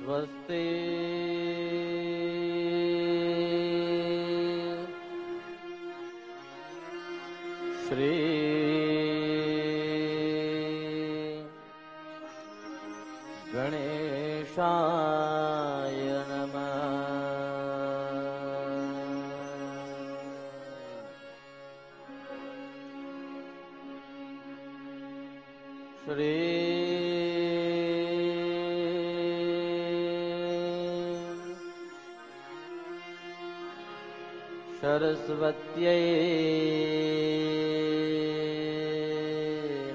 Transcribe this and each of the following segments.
स्वस्ति श्री गणेशाय नमः। श्री सरस्वत्यै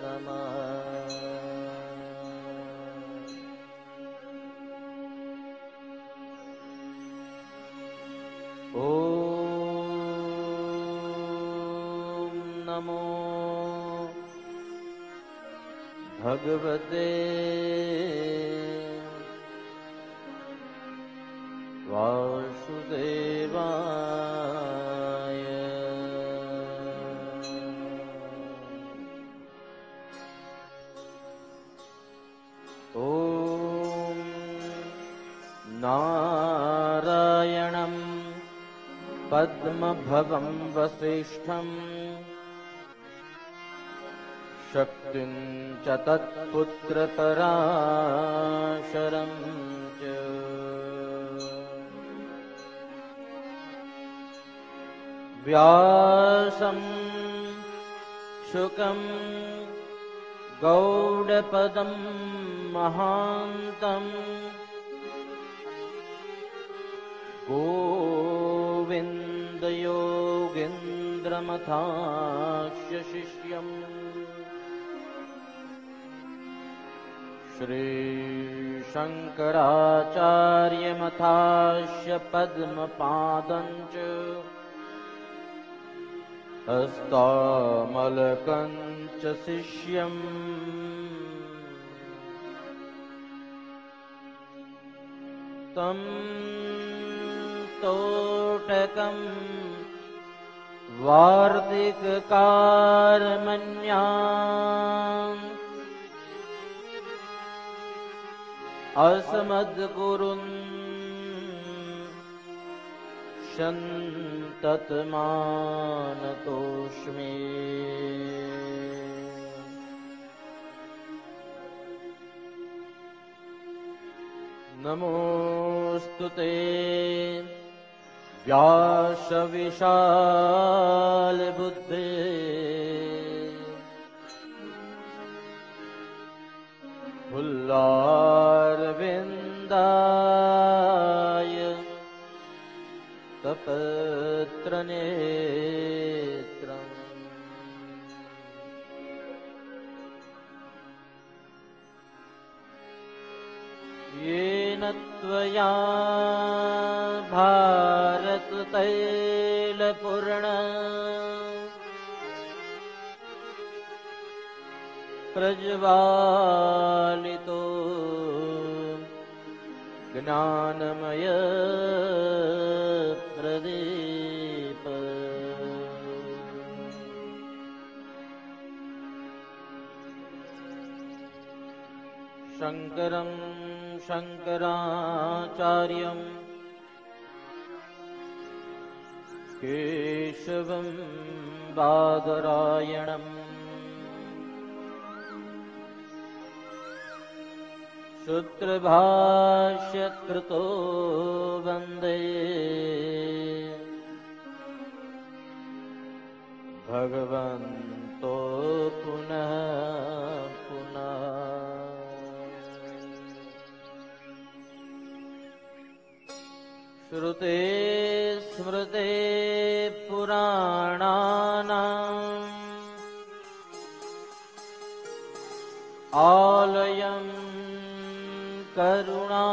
नमः। ॐ नमो भगवते वासुदेवाय। ॐ नारायणं पद्मभवं वसिष्ठं शक्तिं च तत्पुत्रपराशरं च व्यासं शुकं गौडपदं महान्तं गोविन्दयोगीन्द्रमथास्य शिष्यम् श्रीशङ्कराचार्यमथास्य पद्मपादं च हस्तामलकं च शिष्यम् तं तोटकं वार्तिककारमन्याम् अस्मद्गुरुन् सन्ततमानतोऽस्मि। नमोऽस्तु ते व्यासविशालबुद्धे फुल्लारविन्दाय तपत्रनेत्रम्। येन त्वया भारततैलपूर्ण प्रज्वालितो ज्ञानमय प्रदीप शङ्करं शङ्कराचार्यं केशवं बादरायणम् सूत्रभाष्यकृतो वन्दे भगवन्तो पुनः पुनः। श्रुते स्मृते पुराणानाम् आलयम् करुणालयम्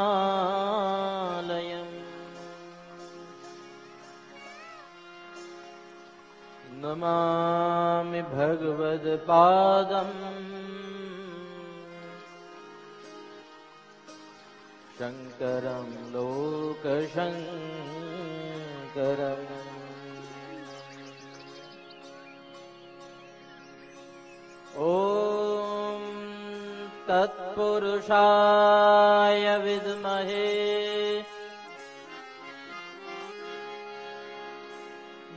नमामि भगवत्पादम् शङ्करं लोकशङ्करम्। ॐ तत्पुरुषाय विद्महे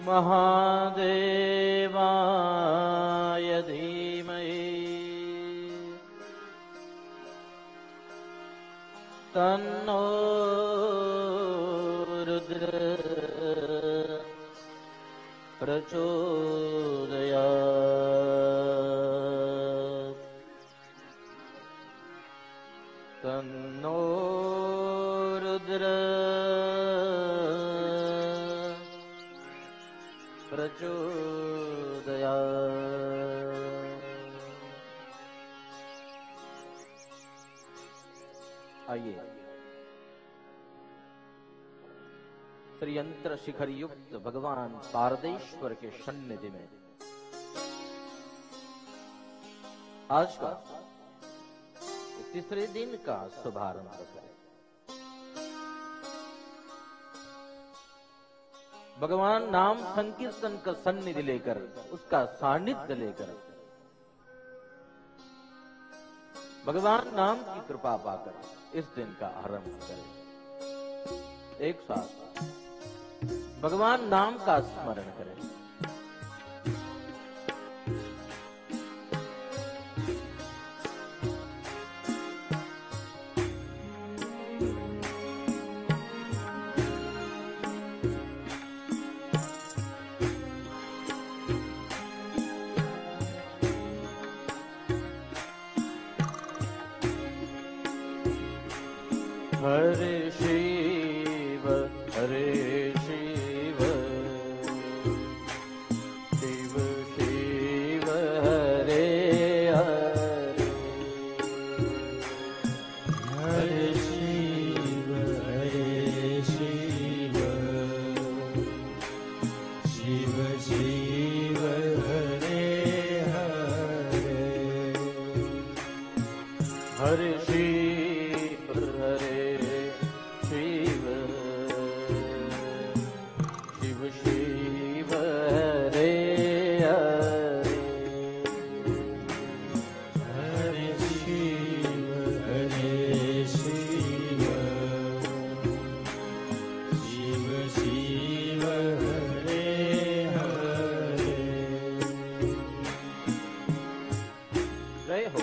महादेवाय धीमहि तन्नो रुद्रः प्रचोदयात्। तन्नो रुद्रः प्रचोदयात्। आइए श्रीयंत्र शिखर युक्त भगवान पारदेश्वर के सन्निधि में आज का तीसरे दिन का शुभारंभ करें। भगवान नाम संकीर्तन का सन्निधि लेकर, उसका सानिध्य लेकर, भगवान नाम की कृपा पाकर इस दिन का आरंभ करें। एक साथ भगवान नाम का स्मरण करें। हरे शिव हरे शिव शिव शिव हरे हरे हरे शिव शिव शिव शिव हरे हरे हरे शिव हरे शिव शिव शिव हरे हरे हरे शिव शिव शिव शिव हरे हरे। जय हो।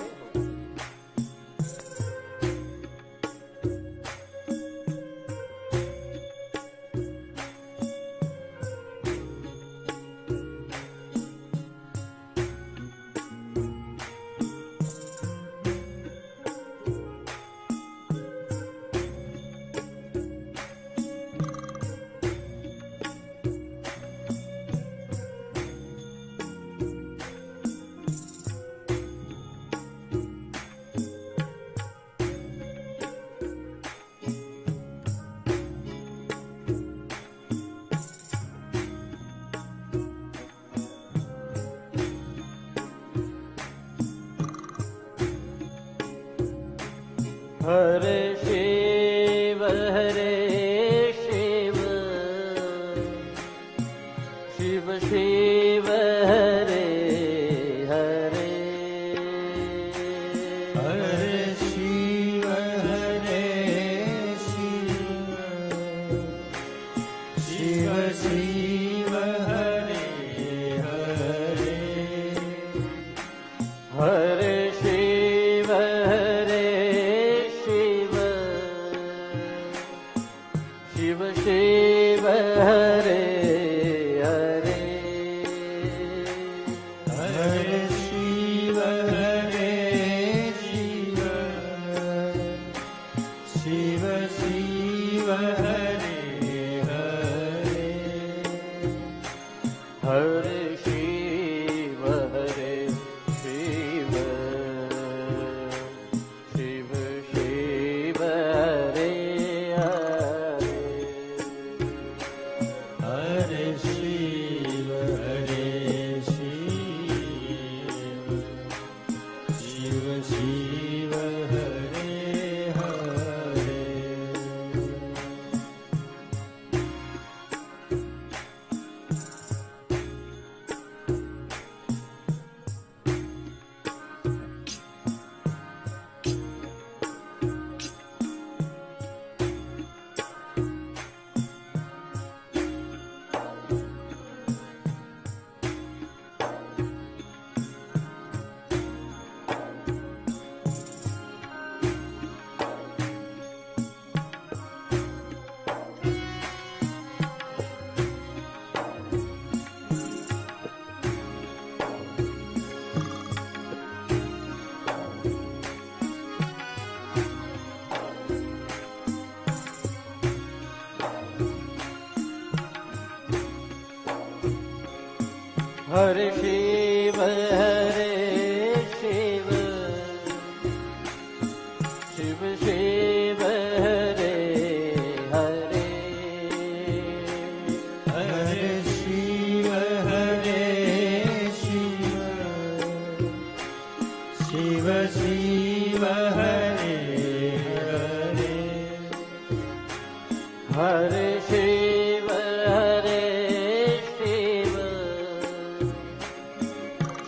हरे शिव शिव शिव शिव हरे हरे हरे शिव शिव शिव हरे हरे हरे शिव हरे शिव शिव शिव हरे हरे हरे शिव हरे शिव शिव शिव हरे हरे हरे शिव हरे शिव शिव शिव हरे हरे हरे शिव हरे शिव शिव शिव हरे हरे हरे शिव हरे शिव शिव शिव हरे हरे हरे शिव हरे शिव शिव शिव हरे हरे हरे शिव हरे शिव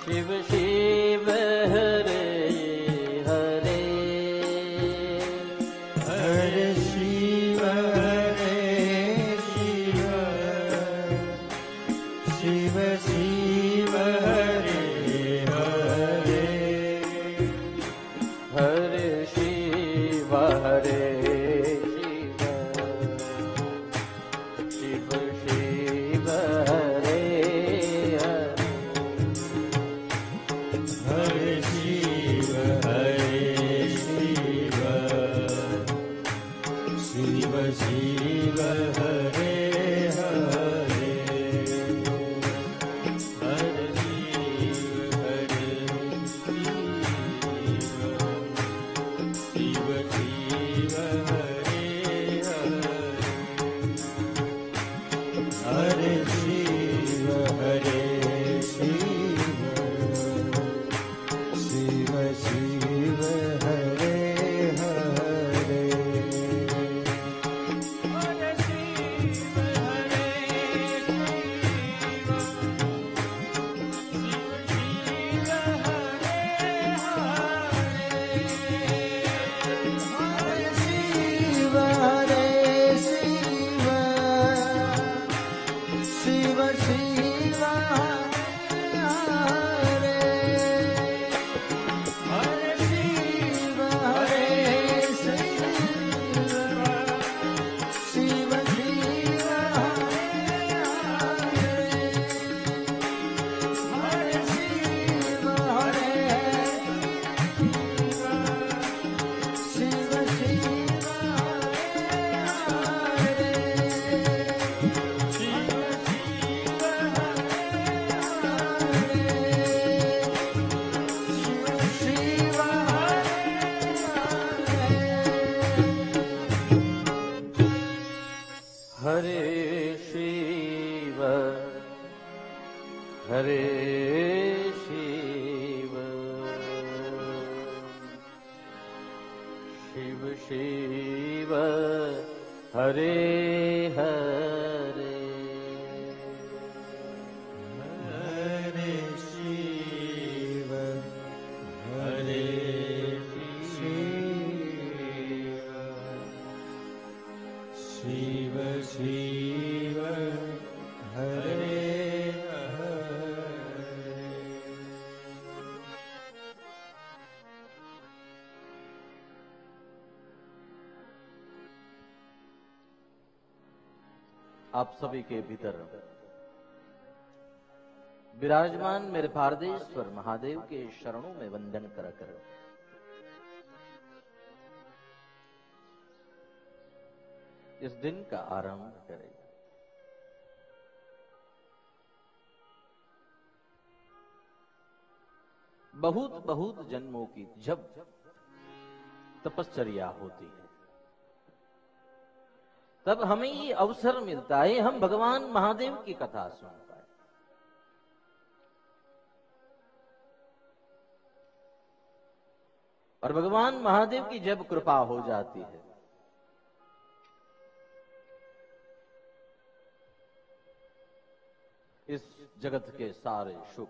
शिव शिव हरे हरे हरे शिव हरे शिव शिव शिव हरे हरे हरे शिव हरे शिव शिव शिव हरे हरे हरे शिव हरे शिव शिव शिव हरे हरे हरे शिव हरे शिव शिव हरे हरे हरे शिव हरे शिव शिव शिव हरे हरे हरे शिव हरे शिव शिव हरे शिव हरे शिव शिव हरे शिव हरे शिव शिव हरे शिव हरे शिव शिव शिव हरे हरे हरे शिव हरे शिव शिव शिव आप सभी के भीतर विराजमान मेरे पारदेश्वर महादेव के शरणों में वंदन कर इस दिन का आरंभ करें। बहुत बहुत जन्मों की जब तपश्चर्या होती है तब हमें ये अवसर मिलता है, हम भगवान महादेव की कथा सुन पाए। और भगवान महादेव की जब कृपा हो जाती है इस जगत के सारे सुख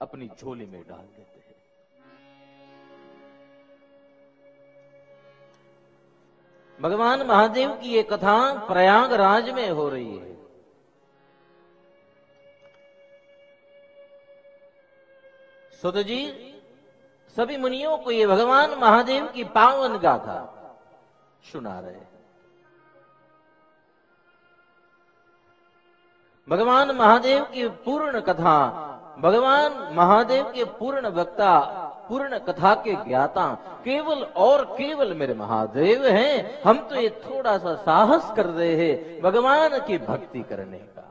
अपनी झोली में डाल देते हैं। भगवान महादेव की ये कथा प्रयागराज में हो रही है। सुत जी सभी मुनियों को ये भगवान महादेव की पावन गाथा सुना रहे हैं। भगवान महादेव की पूर्ण कथा, भगवान महादेव के पूर्ण वक्ता, पूर्ण कथा के ज्ञाता केवल और केवल मेरे महादेव हैं। हम तो ये थोड़ा सा साहस कर रहे हैं भगवान की भक्ति करने का।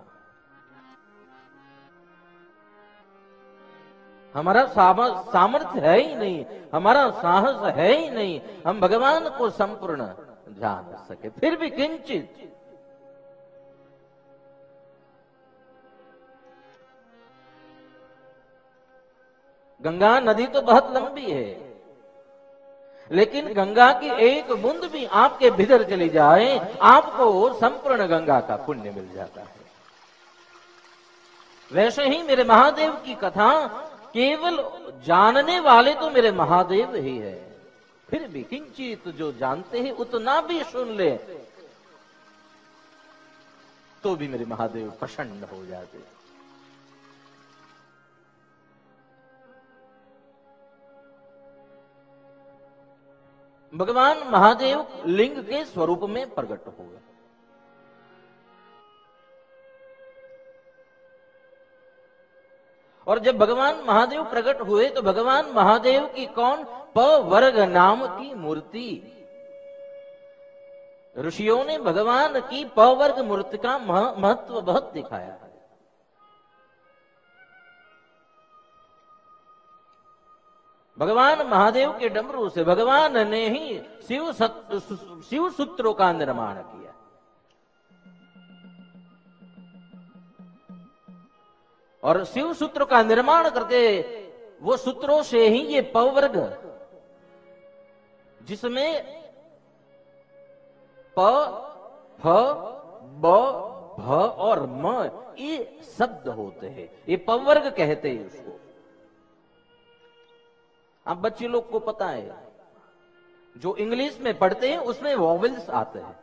हमारा सामर्थ्य है ही नहीं, हमारा साहस है ही नहीं, हम भगवान को संपूर्ण जान सके। फिर भी किंचित गंगा नदी तो बहुत लंबी है, लेकिन गंगा की एक बूंद भी आपके भीतर चली जाए आपको संपूर्ण गंगा का पुण्य मिल जाता है। वैसे ही मेरे महादेव की कथा केवल जानने वाले तो मेरे महादेव ही है। फिर भी किंचित जो जानते हैं उतना भी सुन ले तो भी मेरे महादेव प्रसन्न हो जाते। भगवान महादेव लिंग के स्वरूप में प्रकट हुए। और जब भगवान महादेव प्रकट हुए तो भगवान महादेव की कौन प वर्ग नाम की मूर्ति, ऋषियों ने भगवान की प वर्ग मूर्ति का महत्व बहुत दिखाया है। भगवान महादेव के डमरू से भगवान ने ही शिव सूत्रों का निर्माण किया। और शिव सूत्र का निर्माण करते वो सूत्रों से ही ये पवर्ग, जिसमें प, फ, ब, भ और म ये शब्द होते हैं, ये पवर्ग कहते हैं उसको। आप बच्चे लोग को पता है जो इंग्लिश में पढ़ते हैं उसमें वॉवेल्स आते हैं।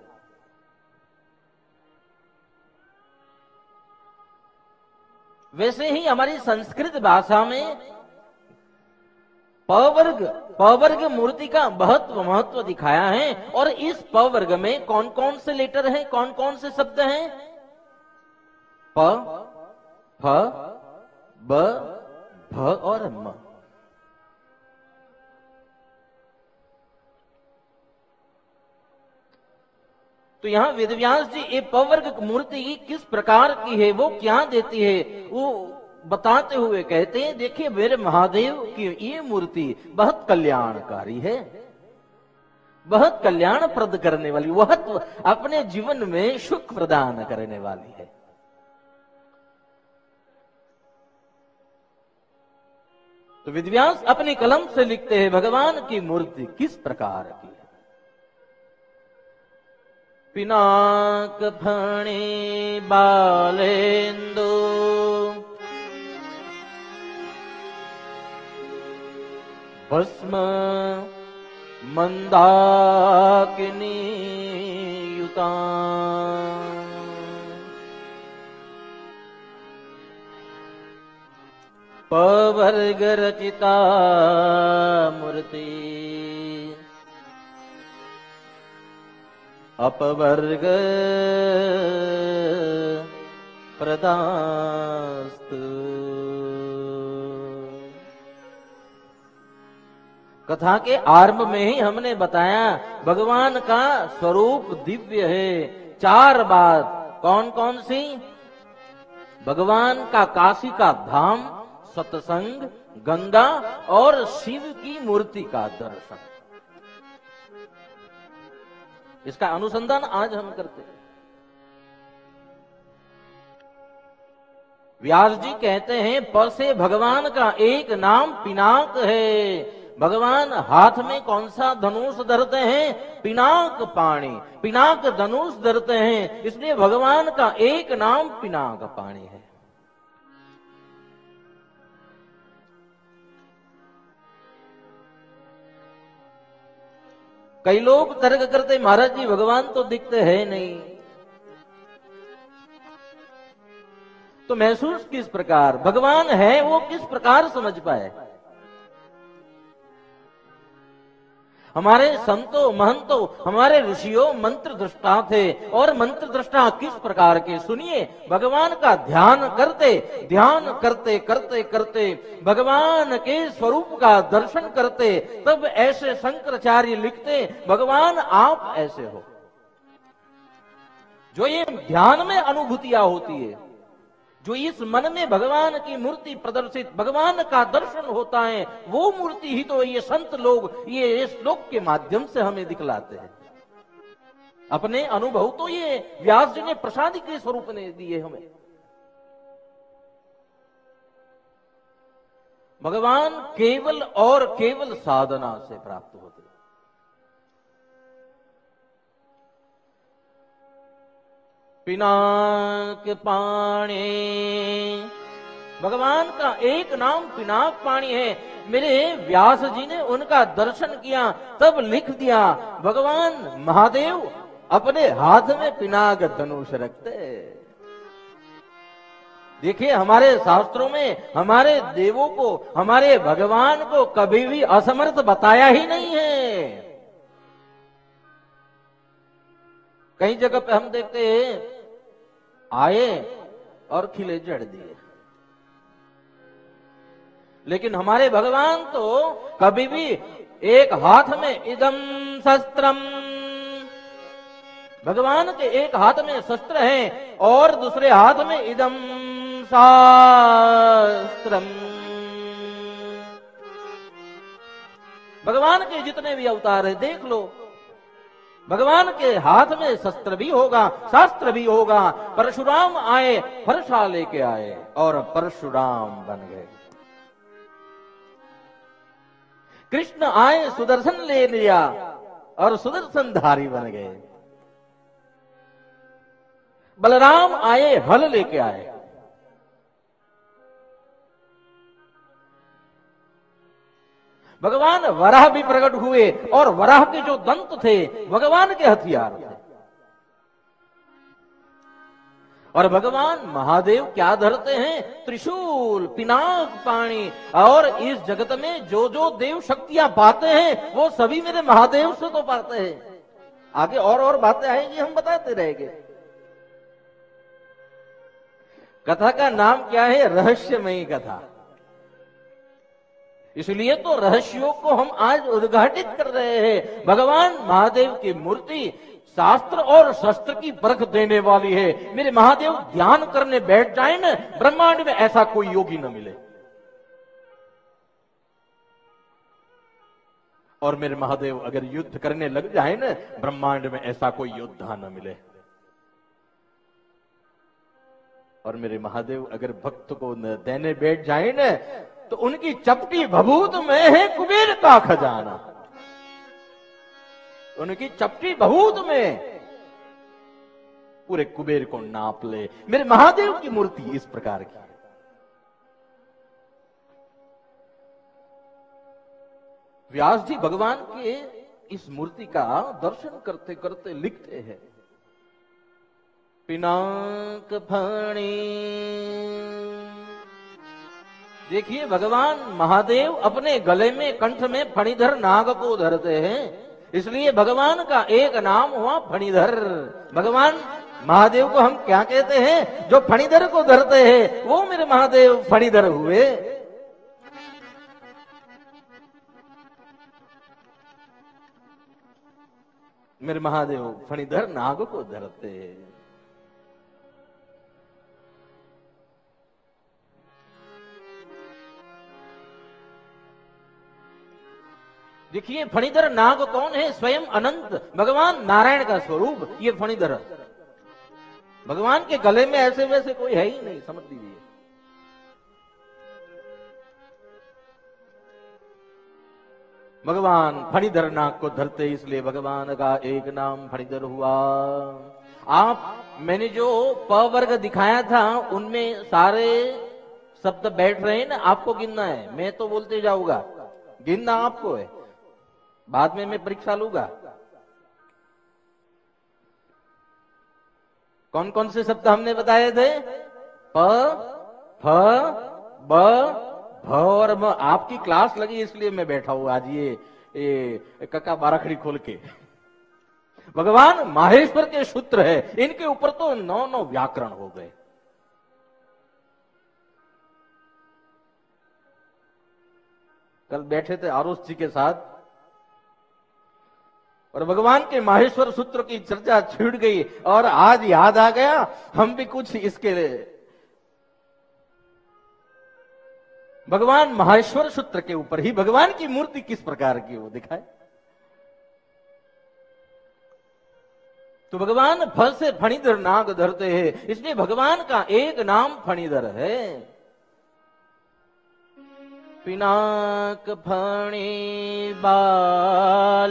वैसे ही हमारी संस्कृत भाषा में पवर्ग मूर्ति का बहुत महत्व दिखाया है। और इस पवर्ग में कौन कौन से लेटर हैं, कौन कौन से शब्द हैं? प, फ, ब, भ और म। तो यहां वेदव्यास जी ये पवर्ग मूर्ति किस प्रकार की है, वो क्या देती है, वो बताते हुए कहते हैं, देखिए मेरे महादेव की ये मूर्ति बहुत कल्याणकारी है, बहुत कल्याण प्रद करने वाली, वह तो अपने जीवन में सुख प्रदान करने वाली है। तो वेदव्यास अपनी कलम से लिखते हैं भगवान की मूर्ति किस प्रकार की है। पिनाक फणी बालेन्दु भस्म मंदाकिनी युता पवर्ग रचिता मूर्ति अपवर्ग प्रदास्तु। कथा के आरंभ में ही हमने बताया भगवान का स्वरूप दिव्य है। 4 बात कौन कौन सी? भगवान का काशी का धाम, सत्संग, गंगा और शिव की मूर्ति का दर्शन। इसका अनुसंधान आज हम करते हैं। व्यास जी कहते हैं प से भगवान का एक नाम पिनाक है। भगवान हाथ में कौन सा धनुष धरते हैं? पिनाक पाणी। पिनाक धनुष धरते हैं, इसलिए भगवान का एक नाम पिनाक पाणी है। कई लोग तर्क करते महाराज जी भगवान तो दिखते हैं नहीं, तो महसूस किस प्रकार भगवान है वो किस प्रकार समझ पाए? हमारे संतों महंतों हमारे ऋषियों मंत्र दृष्टा थे, और मंत्र दृष्टा किस प्रकार के? सुनिए, भगवान का ध्यान करते करते करते भगवान के स्वरूप का दर्शन करते, तब ऐसे शंकराचार्य लिखते भगवान आप ऐसे हो। जो ये ध्यान में अनुभूतियां होती है, जो इस मन में भगवान की मूर्ति प्रदर्शित भगवान का दर्शन होता है, वो मूर्ति ही तो ये संत लोग ये श्लोक के माध्यम से हमें दिखलाते हैं। अपने अनुभव तो ये व्यास जी ने प्रसाद के स्वरूप ने दिए हमें। भगवान केवल और केवल साधना से प्राप्त होते। पिनाक पाणी, भगवान का एक नाम पिनाक पाणी है। मेरे व्यास जी ने उनका दर्शन किया, तब लिख दिया भगवान महादेव अपने हाथ में पिनाक धनुष रखते। देखिए, हमारे शास्त्रों में हमारे देवों को, हमारे भगवान को कभी भी असमर्थ बताया ही नहीं है। कई जगह पे हम देखते हैं आए और खिले जड़ दिए, लेकिन हमारे भगवान तो कभी भी एक हाथ में इदम शस्त्रम, भगवान के एक हाथ में शस्त्र है और दूसरे हाथ में इदम शास्त्रम। भगवान के जितने भी अवतार है देख लो, भगवान के हाथ में शस्त्र भी होगा, शास्त्र भी होगा। परशुराम आए, फरसा लेके आए और परशुराम बन गए। कृष्ण आए, सुदर्शन ले लिया और सुदर्शनधारी बन गए। बलराम आए, हल लेके आए। भगवान वराह भी प्रकट हुए और वराह के जो दंत थे भगवान के हथियार थे। और भगवान महादेव क्या धरते हैं? त्रिशूल, पिनाक पाणी। और इस जगत में जो जो देव शक्तियां पाते हैं वो सभी मेरे महादेव से तो पाते हैं। आगे और बातें आएंगी, हम बताते रहेंगे। कथा का नाम क्या है? रहस्यमयी कथा। इसलिए तो रहस्यों को हम आज उद्घाटित कर रहे हैं। भगवान महादेव की मूर्ति शास्त्र और शस्त्र की परख देने वाली है। मेरे महादेव ध्यान करने बैठ जाए न, ब्रह्मांड में ऐसा कोई योगी न मिले। और मेरे महादेव अगर युद्ध करने लग जाए न, ब्रह्मांड में ऐसा कोई योद्धा न मिले। और मेरे महादेव अगर भक्त को न देने बैठ जाए न, तो उनकी चपटी भभूत में है कुबेर का खजाना। उनकी चपटी भभूत में पूरे कुबेर को नाप ले। मेरे महादेव की मूर्ति इस प्रकार की है। व्यास जी भगवान के इस मूर्ति का दर्शन करते करते लिखते हैं, पिनाक फणी। देखिए, भगवान महादेव अपने गले में, कंठ में फणिधर नाग को धरते हैं, इसलिए भगवान का एक नाम हुआ फणिधर। भगवान महादेव को हम क्या कहते हैं? जो फणीधर को धरते हैं वो मेरे महादेव फणीधर हुए। मेरे महादेव फणीधर नाग को धरते हैं। देखिए फणीधर नाग कौन है? स्वयं अनंत भगवान नारायण का स्वरूप ये फणीधर। भगवान के गले में ऐसे वैसे कोई है ही नहीं, समझ लीजिए। भगवान फणीधर नाग को धरते इसलिए भगवान का एक नाम फणीधर हुआ। मैंने जो प वर्ग दिखाया था उनमें सारे शब्द बैठ रहे हैं ना, आपको गिनना है। मैं तो बोलते जाऊंगा, गिनना आपको है, बाद में मैं परीक्षा लूंगा। कौन कौन से शब्द हमने बताए थे? प, फ, ब, भ और म। आपकी क्लास लगी इसलिए मैं बैठा हूं आज ये कक्का बाराखड़ी खोल के। भगवान माहेश्वर के सूत्र है, इनके ऊपर तो 9 व्याकरण हो गए। कल बैठे थे आरुष जी के साथ और भगवान के माहेश्वर सूत्र की चर्चा छिड़ गई और आज याद आ गया हम भी कुछ इसके भगवान माहेश्वर सूत्र के ऊपर ही भगवान की मूर्ति किस प्रकार की वो दिखाए। तो भगवान फल से फणीधर नाग धरते हैं, इसलिए भगवान का एक नाम फणीधर है। पिनाक फणी बालेंदु।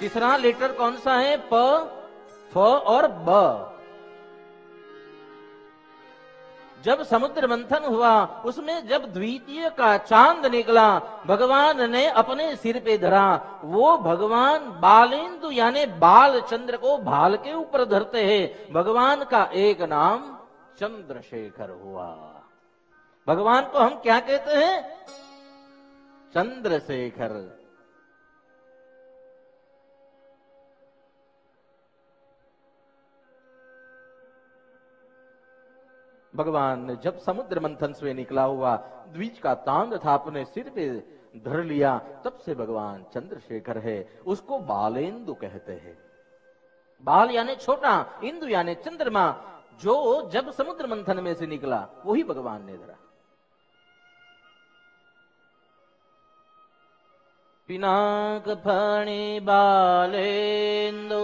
तीसरा लेटर कौन सा है? प, फ और ब। जब समुद्र मंथन हुआ उसमें जब द्वितीय का चांद निकला भगवान ने अपने सिर पे धरा। वो भगवान बालेंदु यानी बाल चंद्र को भाल के ऊपर धरते हैं। भगवान का एक नाम चंद्रशेखर हुआ। भगवान को हम क्या कहते हैं? चंद्रशेखर। भगवान ने जब समुद्र मंथन से निकला हुआ द्विज का तांग था अपने सिर पे धर लिया, तब से भगवान चंद्रशेखर है। उसको बालेंदु कहते हैं। बाल यानी छोटा, इंदु यानी चंद्रमा। जो जब समुद्र मंथन में से निकला वही भगवान ने धरा। पिनाक फणी बालेंदु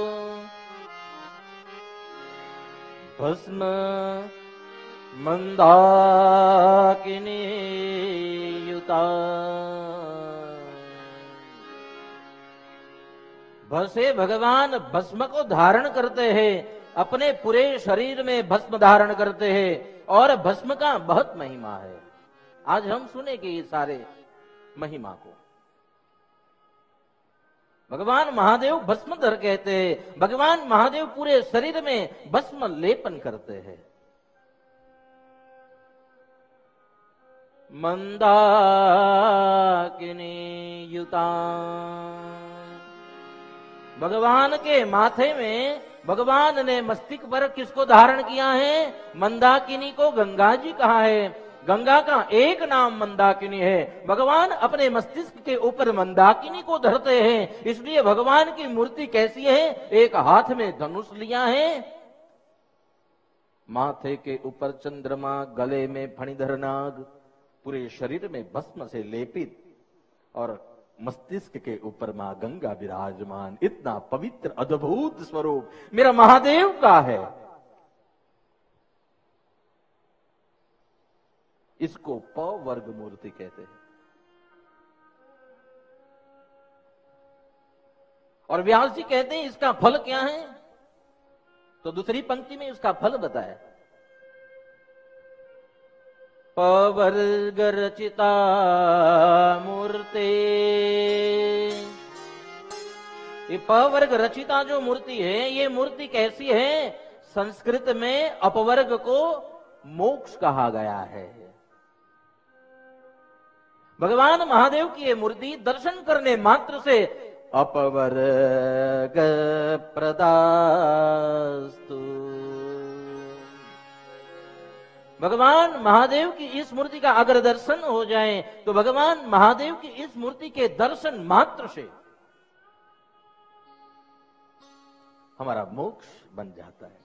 भस्म मंदाकिनी युता। भसे भगवान भस्म को धारण करते हैं, अपने पूरे शरीर में भस्म धारण करते हैं और भस्म का बहुत महिमा है। आज हम सुनेंगे ये सारे महिमा को। भगवान महादेव भस्मधर कहते हैं। भगवान महादेव पूरे शरीर में भस्म लेपन करते हैं। मंदाकिनी युता। भगवान के माथे में भगवान ने मस्तिष्क पर किसको धारण किया है? मंदाकिनी को गंगा जी कहा है। गंगा का एक नाम मंदाकिनी है। भगवान अपने मस्तिष्क के ऊपर मंदाकिनी को धरते हैं, इसलिए भगवान की मूर्ति कैसी है? एक हाथ में धनुष लिया है, माथे के ऊपर चंद्रमा, गले में फणीधर नाग, पूरे शरीर में भस्म से लेपित और मस्तिष्क के ऊपर मां गंगा विराजमान। इतना पवित्र अद्भुत स्वरूप मेरा महादेव का है। इसको प वर्ग मूर्ति कहते हैं। और व्यास जी कहते हैं इसका फल क्या है? तो दूसरी पंक्ति में इसका फल बताया। पवर्ग रचिता मूर्ति। ये पवर्ग रचिता जो मूर्ति है, ये मूर्ति कैसी है? संस्कृत में अपवर्ग को मोक्ष कहा गया है। भगवान महादेव की ये मूर्ति दर्शन करने मात्र से अपवर्ग प्रदास्तु। भगवान महादेव की इस मूर्ति का अगर दर्शन हो जाए तो भगवान महादेव की इस मूर्ति के दर्शन मात्र से हमारा मोक्ष बन जाता है।